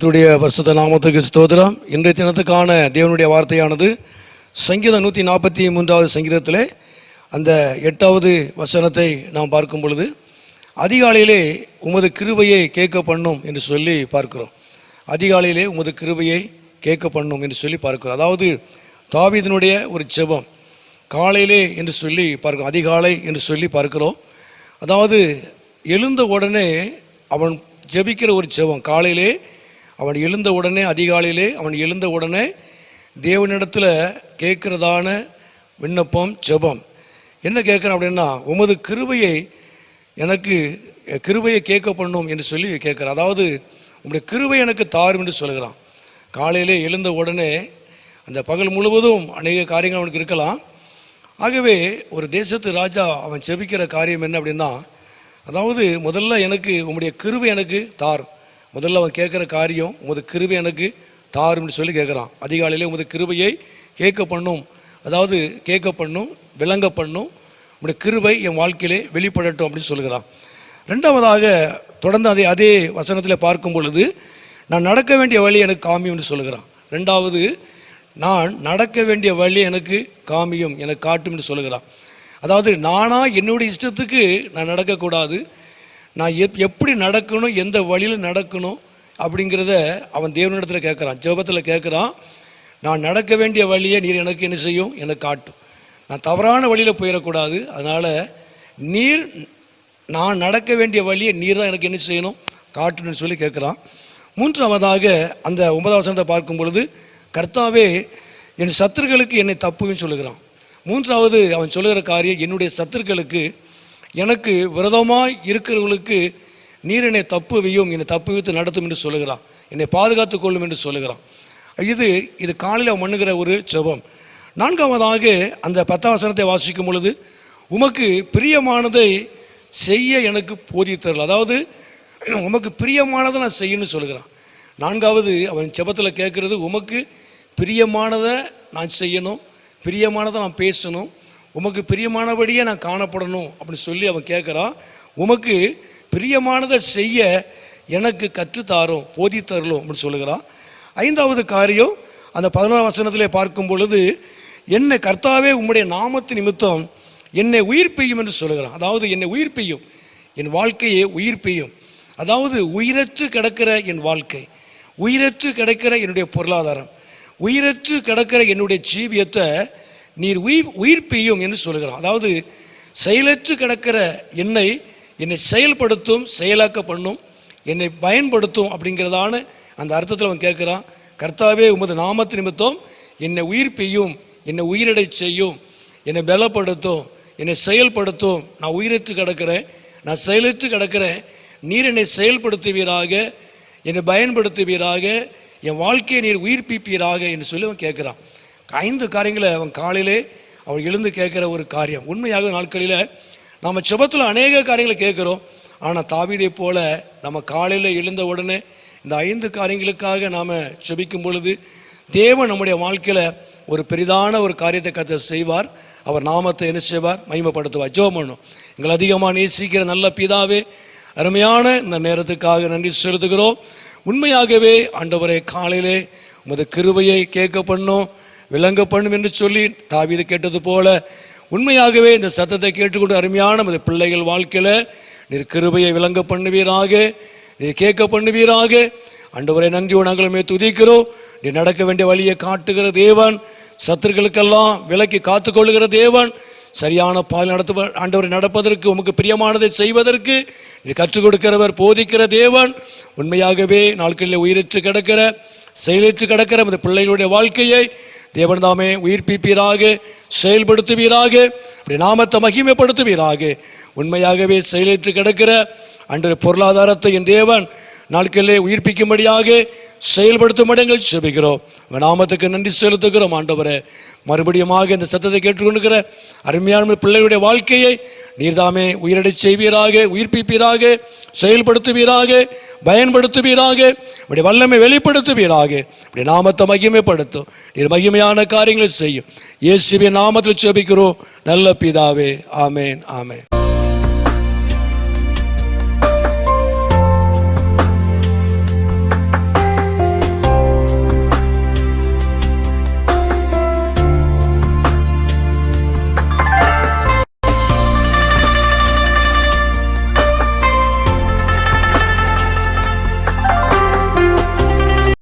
கர்த்தருடைய பரிசுத்த நாமத்துக்கு ஸ்தோத்திரம். இன்றைய தினத்துக்கான தேவனுடைய வார்த்தையானது சங்கீதம் 143வது சங்கீதத்தில் அந்த 8வது வசனத்தை நாம் பார்க்கும் பொழுது, அதிகாலையிலே உமது கிருபையை கேட்க பண்ணும் என்று சொல்லி பார்க்கிறோம். அதிகாலையிலே உமது கிருபையை கேட்க பண்ணும் என்று சொல்லி பார்க்கிறோம். அதாவது தாவீதினுடைய ஒரு ஜெபம் காலையிலே என்று சொல்லி பார்க்கிறோம், அதிகாலை என்று சொல்லி பார்க்கிறோம். அதாவது எழுந்த உடனே அவன் ஜெபிக்கிற ஒரு ஜெபம். காலையிலே அவன் எழுந்த உடனே, அதிகாலையிலே அவன் எழுந்த உடனே தேவனிடத்தில் கேட்குறதான விண்ணப்பம், ஜெபம். என்ன கேட்குறான் அப்படின்னா, உமது கிருபையை எனக்கு கிருபையை கேட்க பண்ணும் என்று சொல்லி கேட்குறான். அதாவது உங்களுடைய கிருபை எனக்கு தாரும் என்று சொல்கிறான். காலையிலே எழுந்த உடனே அந்த பகல் முழுவதும் அநேக காரியங்கள் அவனுக்கு இருக்கலாம். ஆகவே ஒரு தேசத்து ராஜா அவன் ஜெபிக்கிற காரியம் என்ன அப்படின்னா, அதாவது முதல்ல எனக்கு உம்முடைய கிருபை எனக்கு தாரும். முதல்ல அவன் கேட்குற காரியம், உமது கிருபை எனக்கு தாரும்னு சொல்லி கேட்குறான். அதிகாலையிலே உமது கிருபையை கேட்க பண்ணும், அதாவது கேட்க பண்ணும், விளங்க பண்ணும், உம்முடைய கிருபை என் வாழ்க்கையிலே வெளிப்படட்டும் அப்படின்னு சொல்கிறான். ரெண்டாவதாக தொடர்ந்து அதே வசனத்தில் பார்க்கும் பொழுது, நான் நடக்க வேண்டிய வழி எனக்கு காமியும் என்று சொல்கிறான். ரெண்டாவது, நான் நடக்க வேண்டிய வழி எனக்கு காமியும், எனக்கு காட்டும் என்று சொல்கிறான். அதாவது நானாக என்னுடைய இஷ்டத்துக்கு நான் நடக்கக்கூடாது, நான் எப்படி நடக்கணும், எந்த வழியில் நடக்கணும் அப்படிங்கிறத அவன் தேவனிடத்தில் கேட்குறான், ஜெபத்தில் கேட்குறான். நான் நடக்க வேண்டிய வழியை நீர் எனக்கு என்ன செய்யும், எனக்கு காட்டும். நான் தவறான வழியில் போயிடக்கூடாது, அதனால் நீர் நான் நடக்க வேண்டிய வழியை நீர் தான் எனக்கு என்ன செய்யணும், காட்டணும்னு சொல்லி கேட்குறான். மூன்றாவதாக அந்த 9வது வசனத்தை பார்க்கும் பொழுது, கர்த்தாவே என் சத்துருக்களுக்கு என்னை தப்புன்னு சொல்லுகிறான். மூன்றாவது அவன் சொல்லுகிற காரியம், என்னுடைய சத்துருக்களுக்கு, எனக்கு விரோதமாய் இருக்கிறவர்களுக்கு நீர் என்னை தப்புவியும், என்னை தப்புவித்து நடத்தும் என்று சொல்லுகிறான், என்னை பாதுகாத்து கொள்ளும் என்று சொல்லுகிறான். இது காலையில் பண்ணுகிற ஒரு ஜெபம். நான்காவதாக அந்த 10வது வசனத்தை வாசிக்கும் பொழுது, உமக்கு பிரியமானதை செய்ய எனக்கு போதித்தரல். அதாவது உமக்கு பிரியமானதை நான் செய்யணும்னு சொல்லுகிறான். நான்காவது அவன் ஜெபத்தில் கேட்குறது, உமக்கு பிரியமானதை நான் செய்யணும், பிரியமானதை நான் பேசணும், உமக்கு பிரியமானபடியே நான் காணப்படணும் அப்படின்னு சொல்லி அவன் கேட்குறான். உமக்கு பிரியமானதை செய்ய எனக்கு கற்றுத்தாரும், போதித்தரலும் அப்படின்னு சொல்லுகிறான். ஐந்தாவது காரியம் அந்த 11வது வசனத்திலே பார்க்கும் பொழுது, என்னை கர்த்தாவே உம்முடைய நாமத்து நிமித்தம் என்னை உயிர் பெய்யும் என்று சொல்லுகிறான். அதாவது என்னை உயிர் பெய்யும், என் வாழ்க்கையை உயிர் பெய்யும். அதாவது உயிரற்று கிடக்கிற என் வாழ்க்கை, உயிரற்று கிடக்கிற என்னுடைய பொருளாதாரம், உயிரற்று கிடக்கிற என்னுடைய ஜீவியத்தை நீர் உயிர் பெய்யும் என்று சொல்கிறான். அதாவது செயலற்று கிடக்கிற என்னை செயல்படுத்தும், செயலாக்க பண்ணும், என்னை பயன்படுத்தும் அப்படிங்கிறதான அந்த அர்த்தத்தில் அவன் கேட்குறான். கர்த்தாவே உமது நாமத்து நிமித்தம் என்னை உயிர் பெய்யும், என்னை உயிரடை செய்யும், என்னை பலப்படுத்தும், என்னை செயல்படுத்தும். நான் உயிரற்று கிடக்கிறேன், நான் செயலற்று கிடக்கிறேன், நீர் என்னை செயல்படுத்துவீராக, என்னை பயன்படுத்துவீராக, என் வாழ்க்கையை நீர் உயிர்ப்பிப்பீராக என்று சொல்லி அவன் கேட்குறான். 5 காரியங்களை அவன் காலையிலே அவன் எழுந்து கேட்குற ஒரு காரியம். உண்மையாக நாட்களில் நம்ம ஜெபத்தில் அநேக காரியங்களை கேட்குறோம். ஆனால் தாவீதை போல நம்ம காலையில் எழுந்த உடனே இந்த 5 காரியங்களுக்காக நாம் ஜெபிக்கும் பொழுது தேவன் நம்முடைய வாழ்க்கையில் ஒரு பெரிதான ஒரு காரியத்தை கர்த்தர் செய்வார். அவர் நாமத்தை என்ன செய்வார், மகிமைப்படுத்துவார். ஜெபம் பண்ணணும். எங்களை அதிகமாக நேசிக்கிற நல்ல பிதாவே, அருமையான இந்த நேரத்துக்காக நன்றி செலுத்துகிறோம். உண்மையாகவே ஆண்டவரே, காலையிலே உமது கிருபையை கேட்க பண்ணும், விளங்க பண்ணும் என்று சொல்லி தாவீது கேட்டது போல உண்மையாகவே இந்த சத்தத்தை கேட்டுக்கொண்டு அருமையான நமது பிள்ளைகள் வாழ்க்கையில் நீர் கிருபையை விளங்க பண்ணுவீராக, நீர் கேட்க பண்ணுவீராக. ஆண்டவரை நன்றியோடு நாங்களுமே துதிக்கிறோம். நீ நடக்க வேண்டிய வழியை காட்டுகிற தேவன், சத்துருக்களுக்கெல்லாம் விலக்கி காத்துக்கொள்ளுகிற தேவன், சரியான பால் ஆண்டவரை நடப்பதற்கு, உமக்கு பிரியமானதை செய்வதற்கு நீ கற்றுக் கொடுக்கிறவர், போதிக்கிற தேவன். உண்மையாகவே நாட்களில் உயிரற்று கிடக்கிற, செயலற்று கிடக்கிற நமது பிள்ளைகளுடைய வாழ்க்கையை தேவன் தாமே உயிர்ப்பிப்பீராக, செயல்படுத்துவீராக, அப்படி நாமத்தை மகிமைப்படுத்துவீராக. உண்மையாகவே செயலற்று கிடக்கிற அன்று பொருளாதாரத்தை என் தேவன் நாட்களிலே உயிர்ப்பிக்கும்படியாக செயல்படுத்தும்படியாக செபிக்கிறோம். நாமத்துக்கு நன்றி செலுத்துகிறோம். ஆண்டவரே, மறுபடியுமாக இந்த சத்தத்தை கேட்டுக்கொண்டிருக்கிற அருமையான பிள்ளைகளுடைய வாழ்க்கையை நீர்தாமே உயிரடை செய்வீராக, உயிர்ப்பிப்பீராக, செயல்படுத்துவீராக, பயன்படுத்துவீராக, இப்படி வல்லமை வெளிப்படுத்துவீராக. இப்படி நாமத்தை மகிமைப்படுத்தும். நீர் மகிமையான காரியங்களை செய்யும். இயேசுவின் நாமத்தில் ஜெபிக்கிறோம் நல்ல பிதாவே. ஆமேன், ஆமேன்.